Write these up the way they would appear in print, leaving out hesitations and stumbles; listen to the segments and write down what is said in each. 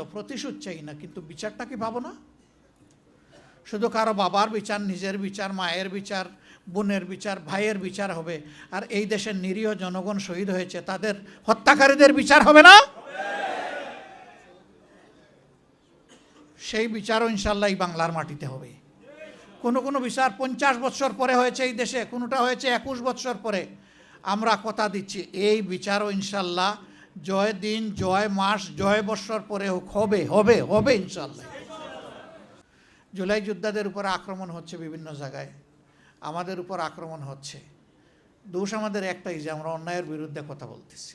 প্রতিশোধ চাই না, কিন্তু বিচারটা কি পাবো না? শুধু কারো বাবার বিচার, নিজের বিচার, মায়ের বিচার, বোনের বিচার, ভাইয়ের বিচার হবে, আর এই দেশের নিরীহ জনগণ শহীদ হয়েছে তাদের হত্যাকারীদের বিচার হবে না? সেই বিচারও ইনশাল্লাহ এই বাংলার মাটিতে হবে। কোনো বিচার 50 বছর পরে হয়েছে এই দেশে, কোনোটা হয়েছে 21 বছর পরে। আমরা কথা দিচ্ছি এই বিচারও ইনশাল্লাহ জয় দিন, জয় মাস, জয় বৎসর পরে হবে হবে হবে ইনশাল্লাহ। জুলাই যোদ্ধাদের উপর আক্রমণ হচ্ছে বিভিন্ন জায়গায়, আমাদের উপর আক্রমণ হচ্ছে। দোষ আমাদের একটাই, যে আমরা অন্যায়ের বিরুদ্ধে কথা বলতেছি।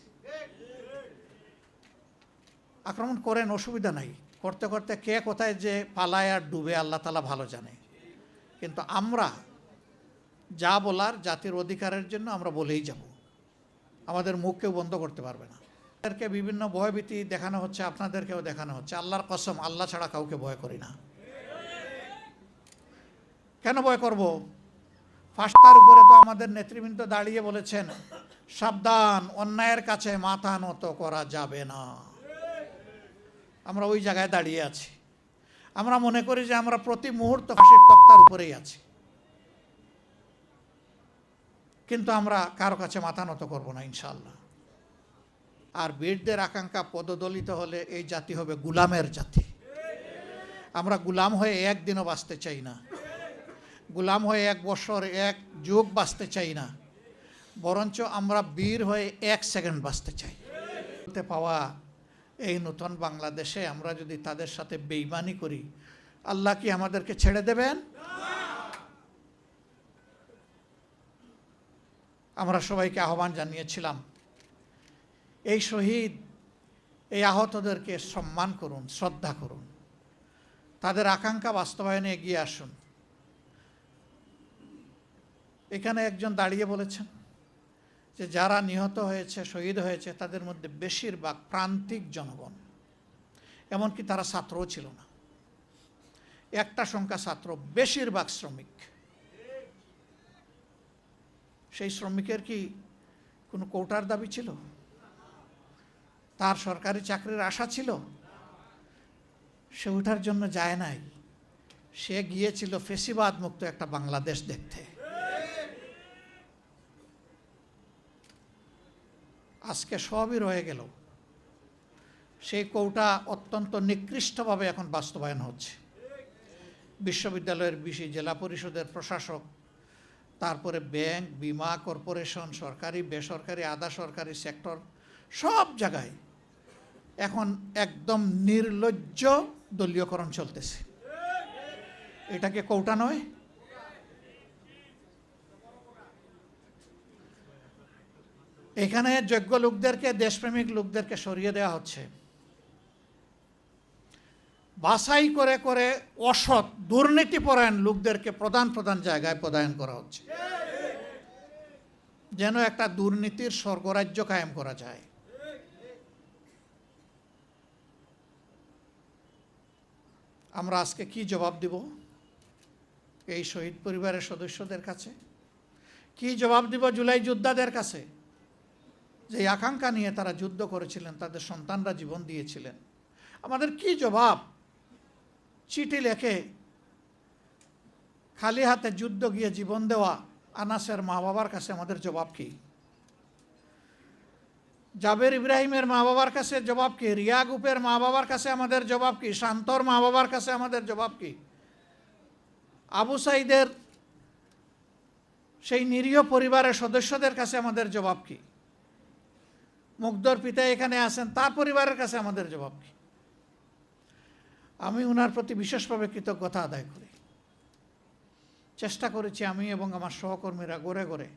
আক্রমণ করেন, অসুবিধা নাই, করতে করতে কে কোথায় যে পালায় আর ডুবে আল্লাহ তাআলা ভালো জানে। কিন্তু আমরা যা বলার জাতির অধিকারের জন্য আমরা বলেই যাব, আমাদের মুখ কেউ বন্ধ করতে পারবে না। তাদেরকে বিভিন্ন ভয়ভীতি দেখানো হচ্ছে, আপনাদেরকেও দেখানো হচ্ছে। আল্লাহর কসম, আল্লাহ ছাড়া কাউকে ভয় করি না। কেন ভয় করব? ফাঁসটার উপরে তো আমাদের নেতৃবৃন্দ দাঁড়িয়ে বলেছেন, সাবধান, অন্যায়ের কাছে মাথা নত করা যাবে না। আমরা ওই জায়গায় দাঁড়িয়ে আছি। আমরা মনে করি যে আমরা প্রতি মুহূর্ত ফাঁসির তক্তার উপরেই আছি, কিন্তু আমরা কারো কাছে মাথা নত করব না ইনশাআল্লাহ। আর বীরদের আকাঙ্ক্ষা পদদলিত হলে এই জাতি হবে গুলামের জাতি। আমরা গুলাম হয়ে একদিনও বাঁচতে চাই না, গুলাম হয়ে 1 বছর 1 যুগ বাঁচতে চাই না, বরঞ্চ আমরা বীর হয়ে 1 সেকেন্ড বাঁচতে চাই। পাওয়া এই নতুন বাংলাদেশে আমরা যদি তাদের সাথে বেঈমানি করি, আল্লাহ কি আমাদেরকে ছেড়ে দেবেন? আমরা সবাইকে আহ্বান জানিয়েছিলাম, এই শহীদ, এই আহতদেরকে সম্মান করুন, শ্রদ্ধা করুন, তাদের আকাঙ্ক্ষা বাস্তবায়নে এগিয়ে আসুন। এখানে একজন দাঁড়িয়ে বলেছেন যে যারা নিহত হয়েছে, শহীদ হয়েছে, তাদের মধ্যে বেশিরভাগ প্রান্তিক জনগণ, এমনকি তারা ছাত্রও ছিল না। একটা সংখ্যা ছাত্র, বেশিরভাগ শ্রমিক। সেই শ্রমিকের কি কোনো কোটার দাবি ছিল? তার সরকারি চাকরির আশা ছিল? সে ওঠার জন্য যায় নাই, সে গিয়েছিল ফেসিবাদ মুক্ত একটা বাংলাদেশ দেখতে। আজকে সবই রয়ে গেল। সেই কোটা অত্যন্ত নিকৃষ্টভাবে এখন বাস্তবায়ন হচ্ছে। বিশ্ববিদ্যালয়ের ভিসি, জেলা পরিষদের প্রশাসক, তারপরে ব্যাংক, বিমা, কর্পোরেশন, সরকারি, বেসরকারি, আধা সরকারি সেক্টর, সব জায়গায় এখন একদম নির্লজ্জ দলীয়করণ চলতেছে। এটাকে কোটা নয়? এখানে যোগ্য লোকদেরকে, দেশপ্রেমিক লোকদেরকে সরিয়ে দেওয়া হচ্ছে। বাছাই করে করে অসৎ, দুর্নীতিপরায়ণ লোকদেরকে প্রধান জায়গায় পদায়ন করা হচ্ছে, যেন একটা দুর্নীতির স্বর্গরাজ্য কায়েম করা যায়। আমরা আজকে কি জবাব দিব এই শহীদ পরিবারের সদস্যদের কাছে? কি জবাব দিব জুলাই যোদ্ধাদের কাছে, যে আকাঙ্ক্ষা নিয়ে তারা যুদ্ধ করেছিলেন, তাদের সন্তানরা জীবন দিয়েছিলেন? আমাদের কি জবাব? চিঠি লেখে খালি হাতে যুদ্ধ গিয়ে জীবন দেওয়া আনাসের মা বাবার কাছে আমাদের জবাব কি? জাবের ইব্রাহিমের মা বাবার কাছে জবাব কি? রিয়া গুপের মা বাবার কাছে আমাদের জবাব কি? শান্তর মা বাবার কাছে আমাদের জবাব কি? আবু সাইদের সেই নিরীহ পরিবারের সদস্যদের কাছে আমাদের জবাব কি? মুগ্ধর পিতা এখানে আছেন, তার পরিবারের কাছে আমাদের জবাব কি? আমি ওনার প্রতি বিশেষভাবে কৃতজ্ঞতা আদায় করি। চেষ্টা করেছি আমি এবং আমার সহকর্মীরা ঘরে ঘরে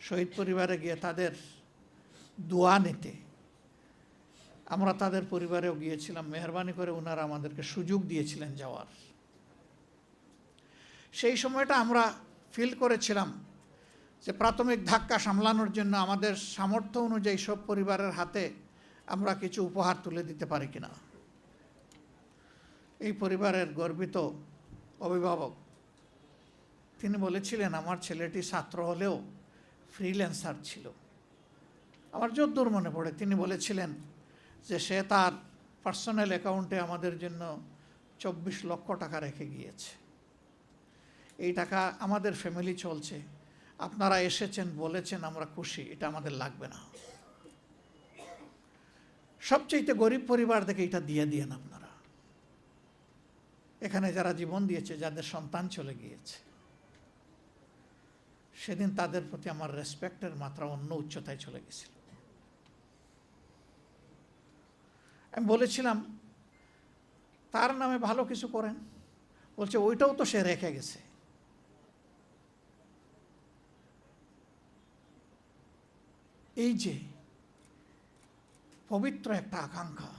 শহীদ পরিবারে গিয়ে তাদের দোয়া নিতে। আমরা তাদের পরিবারেও গিয়েছিলাম, মেহরবানি করে ওনারা আমাদেরকে সুযোগ দিয়েছিলেন যাওয়ার। সেই সময়টা আমরা ফিল করেছিলাম যে প্রাথমিক ধাক্কা সামলানোর জন্য আমাদের সামর্থ্য অনুযায়ী সব পরিবারের হাতে আমরা কিছু উপহার তুলে দিতে পারি কিনা। এই পরিবারের গর্বিত অভিভাবক তিনি বলেছিলেন, আমার ছেলেটি ছাত্র হলেও ফ্রিল্যান্সার ছিল। আমার যদ্দূর মনে পড়ে তিনি বলেছিলেন যে সে তার পার্সোনাল অ্যাকাউন্টে আমাদের জন্য 24 লক্ষ টাকা রেখে গিয়েছে। এই টাকা আমাদের ফ্যামিলি চলছে। আপনারা এসেছেন, বলেছেন, আমরা খুশি, এটা আমাদের লাগবে না। সবচেয়ে গরিব পরিবার থেকে এটা দিয়ে দিয়েন আপনারা। এখানে যারা জীবন দিয়েছে, যাদের সন্তান চলে গিয়েছে, সেদিন তাদের প্রতি আমার রেসপেক্টের মাত্রা অন্য উচ্চতায় চলে গেছিল। আমি বলেছিলাম তার নামে ভালো কিছু করেন, বলছে ওইটাও তো সে রেখে গেছে। এই যে পবিত্র একটা আকাঙ্ক্ষা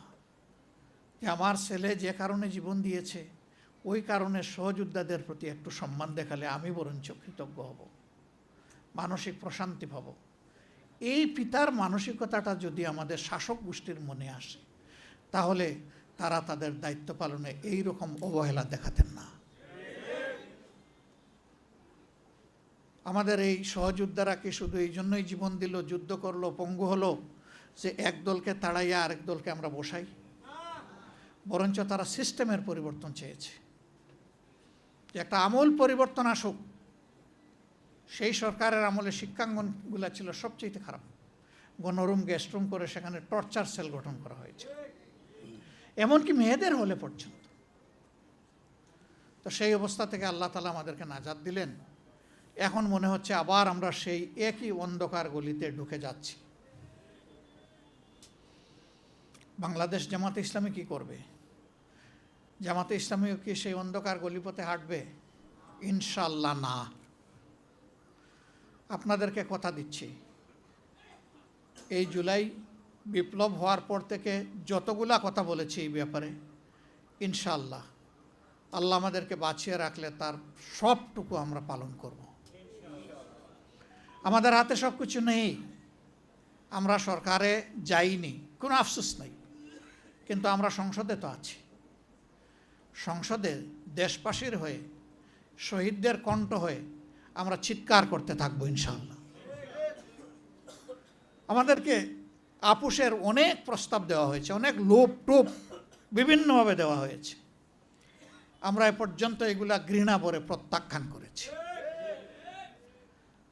যে আমার ছেলে যে কারণে জীবন দিয়েছে, ওই কারণে সহযোদ্ধাদের প্রতি একটু সম্মান দেখালে আমি বরঞ্চ কৃতজ্ঞ হব, মানসিক প্রশান্তি পাব। এই পিতার মানসিকতাটা যদি আমাদের শাসক গোষ্ঠীর মনে আসে, তাহলে তারা তাদের দায়িত্ব পালনে এই রকম অবহেলা দেখাতেন না। আমাদের এই সহযোদ্ধারা কি শুধু এই জন্যই জীবন দিল, যুদ্ধ করলো, পঙ্গু হলো যে এক দলকে তাড়াইয়া আরেক দলকে আমরা বসাই? বরঞ্চ তারা সিস্টেমের পরিবর্তন চেয়েছে, যে একটা আমূল পরিবর্তন আসুক। সেই সরকারের আমলে শিক্ষাঙ্গনগুলো ছিল সবচেয়ে খারাপ, গণরুম গেস্ট রুম করে সেখানে টর্চার সেল গঠন করা হয়েছে, এমনকি মেয়েদের হলে পর্যন্ত। তো সেই অবস্থা থেকে আল্লাহ তাআলা আমাদেরকে নাজাত দিলেন। এখন মনে হচ্ছে আবার আমরা সেই একই অন্ধকার গলিতে ঢুকে যাচ্ছি। বাংলাদেশ জামাতে ইসলামী কি করবে? জামাতে ইসলামীও কি সেই অন্ধকার গলিপথে হাঁটবে? ইনশাআল্লাহ না। আপনাদেরকে কথা দিচ্ছি, এই জুলাই বিপ্লব হওয়ার পর থেকে যতগুলা কথা বলেছি এই ব্যাপারে, ইনশাআল্লাহ আল্লাহ আমাদেরকে বাঁচিয়ে রাখলে তার সবটুকু আমরা পালন করব। আমাদের হাতে সব কিছু নেই, আমরা সরকারে যাইনি, কোনো আফসোস নেই, কিন্তু আমরা সংসদে তো আছি। সংসদে দেশবাসীর হয়ে, শহীদদের কণ্ঠ হয়ে আমরা চিৎকার করতে থাকবো ইনশাআল্লাহ। আমাদেরকে আপুসের অনেক প্রস্তাব দেওয়া হয়েছে, অনেক লোভ টোপ বিভিন্নভাবে দেওয়া হয়েছে। আমরা এ পর্যন্ত এগুলা ঘৃণা ভরে প্রত্যাখ্যান করেছি।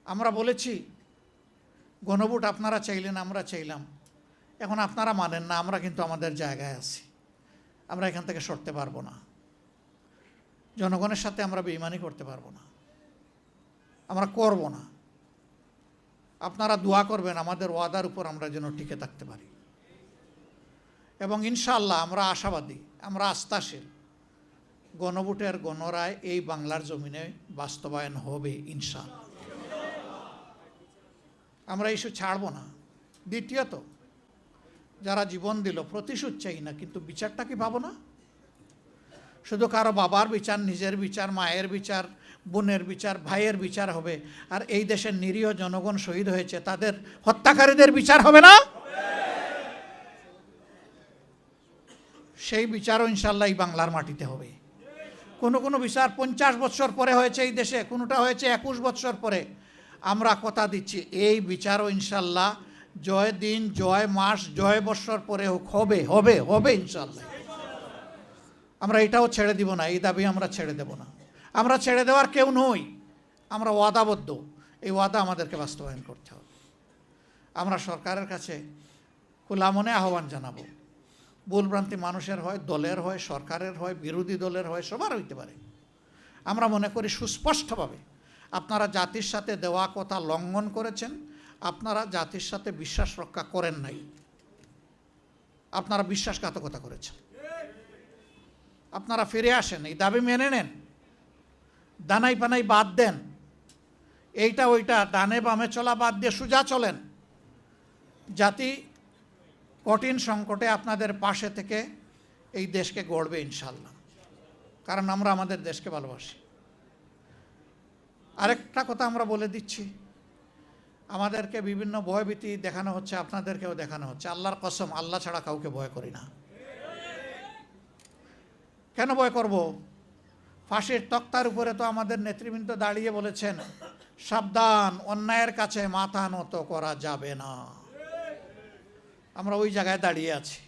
আমরা বলেছি গণভোট আপনারা চাইলেন, আমরা চাইলাম, এখন আপনারা মানেন না, আমরা কিন্তু আমাদের জায়গায় আছি, আমরা এখান থেকে সরতে পারবো না। জনগণের সাথে আমরা বেঈমানি করতে পারবো না, আমরা করব না। আপনারা দোয়া করবেন আমাদের ওয়াদার উপর আমরা যেন টিকে থাকতে পারি। এবং ইনশাআল্লাহ আমরা আশাবাদী, আমরা আস্থাশীল, গণভোটের গণরায় এই বাংলার জমিনে বাস্তবায়ন হবে ইনশাআল্লাহ। আমরা ইস্যু ছাড়ব না। দ্বিতীয়ত, যারা জীবন দিল, প্রতিশোধ চাই না, কিন্তু বিচারটা কি পাবো না? শুধু কারো বাবার বিচার, নিজের বিচার, মায়ের বিচার, বোনের বিচার, ভাইয়ের বিচার হবে, আর এই দেশের নিরীহ জনগণ শহীদ হয়েছে তাদের হত্যাকারীদের বিচার হবে না? সেই বিচারও ইনশাআল্লাহ এই বাংলার মাটিতে হবে। কোনো বিচার 50 বছর পরে হয়েছে এই দেশে, কোনোটা হয়েছে 21 বছর পরে। আমরা কথা দিচ্ছি এই বিচারও ইনশাআল্লাহ জয় দিন, জয় মাস, জয় বৎসর পরে হবে হবে হবে ইনশাআল্লাহ। আমরা এটাও ছেড়ে দিব না, এই দাবি আমরা ছেড়ে দেব না। আমরা ছেড়ে দেওয়ার কেউ নই, আমরা ওয়াদাবদ্ধ। এই ওয়াদা আমাদেরকে বাস্তবায়ন করতে হবে। আমরা সরকারের কাছে খোলা মনে আহ্বান জানাবো। ভুলভ্রান্তি মানুষের হয়, দলের হয়, সরকারের হয়, বিরোধী দলের হয়, সবার হইতে পারে। আমরা মনে করি সুস্পষ্টভাবে আপনারা জাতির সাথে দেওয়া কথা লঙ্ঘন করেছেন, আপনারা জাতির সাথে বিশ্বাস রক্ষা করেন নাই, আপনারা বিশ্বাসঘাতকতা করেছেন। আপনারা ফিরে আসেন, এই দাবি মেনে নেন, দানাই পানাই বাদ দেন, এইটা ওইটা ডানে বামে চলা বাদ দিয়ে সোজা চলেন। জাতি কঠিন সংকটে আপনাদের পাশে থেকে এই দেশকে গড়বে ইনশাআল্লাহ, কারণ আমরা আমাদের দেশকে ভালোবাসি। আরেকটা কথা আমরা বলে দিচ্ছি, আমাদেরকে বিভিন্ন ভয়ভীতি দেখানো হচ্ছে, আপনাদেরকেও দেখানো হচ্ছে। আল্লাহর কসম, আল্লাহ ছাড়া কাউকে ভয় করি না। কেন ভয় করব? ফাঁসির তক্তার উপরে তো আমাদের নেতৃবৃন্দ দাঁড়িয়ে বলেছেন, সাবধান, অন্যায়ের কাছে মাথা নত করা যাবে না। আমরা ওই জায়গায় দাঁড়িয়ে আছি।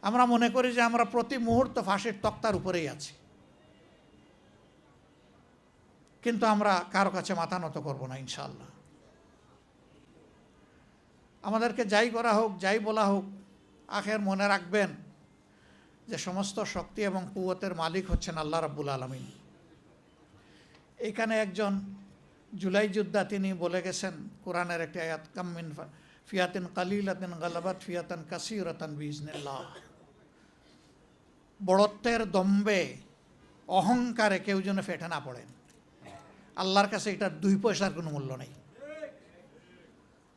আমরা মনে করি যে আমরা প্রতি মুহূর্ত ফাঁসির তক্তার উপরেই আছি, কিন্তু আমরা কারো কাছে মাথা নত করব না ইনশাআল্লাহ। আমাদেরকে যাই করা হোক, যাই বলা হোক, আখের মনে রাখবেন যে সমস্ত শক্তি এবং কুওয়াতের মালিক হচ্ছেন আল্লাহ রাব্বুল আলামিন। এখানে একজন জুলাই যোদ্ধা তিনি বলে গেছেন কোরআনের একটি আয়াত, কাম মিন ফিয়াতিন কালিলাতিন গালাবাত ফিয়াতান কাসীরাতান বিইজনিল্লাহ। বড়ত্বের দম্বে, অহংকারে কেউ যেন ফেটে না পড়েন। আল্লাহর কাছে এটার 2 পয়সার কোনো মূল্য নেই।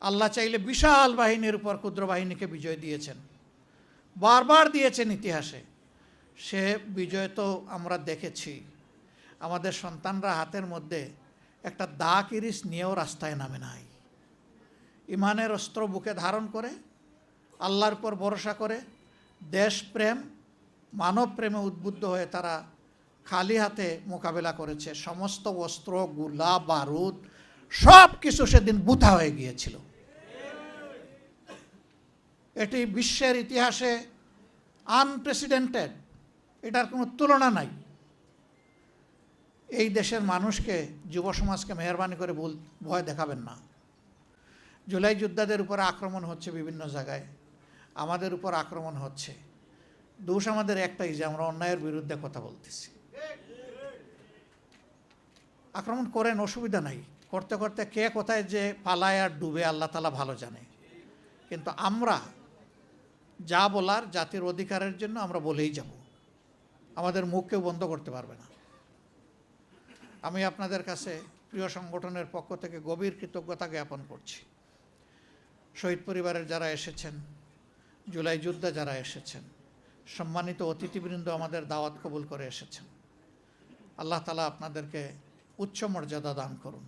আল্লাহ চাইলে বিশাল বাহিনীর উপর ক্ষুদ্র বাহিনীকে বিজয় দিয়েছেন, বারবার দিয়েছেন ইতিহাসে। সে বিজয় তো আমরা দেখেছি। আমাদের সন্তানরা হাতের মধ্যে একটা দা কিরিস নিয়েও রাস্তায় নামে নাই। ইমানের অস্ত্র বুকে ধারণ করে, আল্লাহর উপর ভরসা করে, দেশপ্রেম মানব প্রেমে উদ্বুদ্ধ হয়ে তারা খালি হাতে মোকাবেলা করেছে। সমস্ত অস্ত্র, গোলা বারুদ সব কিছু সেদিন বুথা হয়ে গিয়েছিল। এটি বিশ্বের ইতিহাসে আনপ্রেসিডেন্টেড, এটার কোনো তুলনা নাই। এই দেশের মানুষকে, যুব সমাজকে মেহরবানি করে ভয় দেখাবেন না। জুলাই যোদ্ধাদের উপরে আক্রমণ হচ্ছে বিভিন্ন জায়গায়, আমাদের উপর আক্রমণ হচ্ছে। দোষ আমাদের একটাই যে আমরা অন্যায়ের বিরুদ্ধে কথা বলতেছি। আক্রমণ করেন, অসুবিধা নাই। করতে করতে কে কোথায় যে পালায় আর ডুবে আল্লাহ তাআলা ভালো জানে। কিন্তু আমরা যা বলার জাতির অধিকারের জন্য আমরা বলেই যাব, আমাদের মুখ কেউ বন্ধ করতে পারবে না। আমি আপনাদের কাছে প্রিয় সংগঠনের পক্ষ থেকে গভীর কৃতজ্ঞতা জ্ঞাপন করছি। শহীদ পরিবারের যারা এসেছেন, জুলাই যোদ্ধা যারা এসেছেন, সম্মানিত অতিথিবৃন্দ আমাদের দাওয়াত কবুল করে এসেছেন, আল্লাহ তাআলা আপনাদেরকে উচ্চ মর্যাদা দান করুন।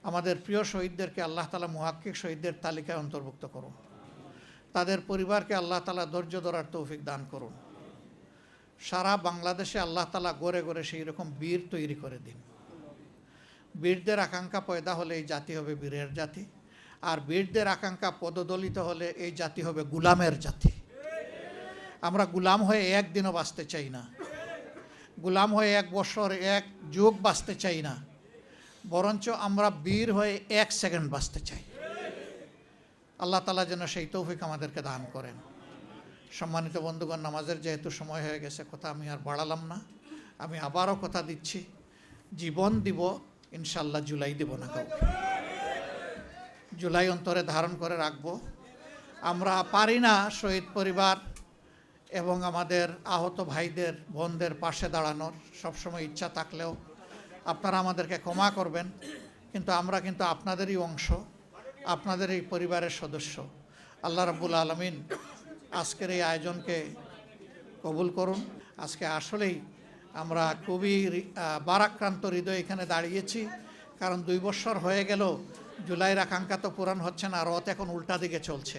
আমাদের প্রিয় শহীদদেরকে আল্লাহ তাআলা মুহাক্কিক শহীদদের তালিকায় অন্তর্ভুক্ত করুন। তাদের পরিবারকে আল্লাহ তাআলা ধৈর্য ধরার তৌফিক দান করুন। সারা বাংলাদেশে আল্লাহ তাআলা গড়ে গড়ে সেই রকম বীর তৈরি করে দিন। বীরদের আকাঙ্ক্ষা পয়দা হলে এই জাতি হবে বীরের জাতি, আর বীরদের আকাঙ্ক্ষা পদদলিত হলে এই জাতি হবে গুলামের জাতি। আমরা গুলাম হয়ে একদিনও বাঁচতে চাই না, গুলাম হয়ে 1 বছর 1 যুগ বাঁচতে চাই না, বরঞ্চ আমরা বীর হয়ে 1 সেকেন্ড বাঁচতে চাই। আল্লাহ তাআলা যেন সেই তৌফিক আমাদেরকে দান করেন। সম্মানিত বন্ধুগণ, নামাজের যেহেতু সময় হয়ে গেছে, কথা আমি আর বাড়ালাম না। আমি আবারও কথা দিচ্ছি, জীবন দিব ইনশাল্লাহ, জুলাই দিব না কাউকে। জুলাই অন্তরে ধারণ করে রাখবো। আমরা পারি না শহীদ পরিবার এবং আমাদের আহত ভাইদের বোনদের পাশে দাঁড়ানোর, সবসময় ইচ্ছা থাকলেও আপনারা আমাদেরকে ক্ষমা করবেন। কিন্তু আমরা কিন্তু আপনাদেরই অংশ, আপনাদের এই পরিবারের সদস্য। আল্লাহ রাব্বুল আলামিন আজকের এই আয়োজনকে কবুল করুন। আজকে আসলেই আমরা খুবই বারাক্রান্ত হৃদয়ে এখানে দাঁড়িয়েছি, কারণ 2 বছর হয়ে গেল জুলাইয়ের আকাঙ্ক্ষা তো পূরণ হচ্ছে না, রথ এখন উল্টা দিকে চলছে।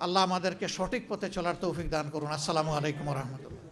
আল্লাহ আমাদেরকে সঠিক পথে চলার তৌফিক দান করুন। আসসালামু আলাইকুম ওয়া রাহমাতুল্লাহ।